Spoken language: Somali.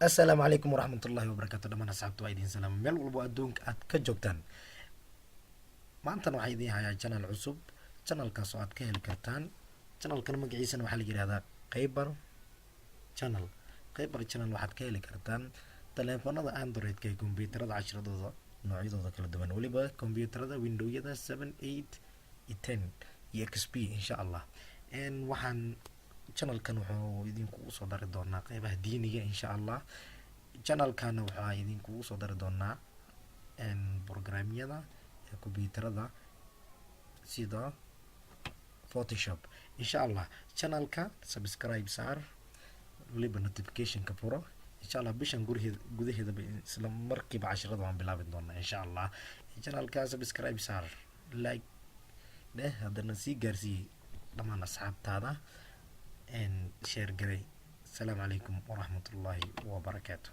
assalaamu calaykum waraxmatullaahi wabarakaatu dhammaan asxaabta waa idiin salaama meel walbo adduunka aad ka joogtaan. maantana waxaa idiin hayaa channel cusub, channelkaas oo aad ka heli kartaan. channelkan magaciisana waxaa la yidhahdaa Khaybar channel. Khaybar channel waxaad ka heli kartaan taleefanada androidka ee kombiyuutarada cashiradooda noocyadooda kala duwan, weliba kombiyuutarada windowyada 7 8 iyo 10 iyo XP insha allah. waxaan channelkan wuxuu idinkugu soo dari doonaa qeybaha diiniga insha allah. channelkana waxaa idinkugu soo dari doonaa programyada ee kombiyuutarada sida Photoshop insha allah. channelka subscribe saar, weliba notificationka furo insha allah. bishan gudaheedaba isla markiiba casharada waan bilaabi doonaa insha allah. channelka subscribe saar, like dheh, haddana sii gaarsii dhammaan asxaabtaada, share garay. السلام عليكم ورحمة الله وبركاته.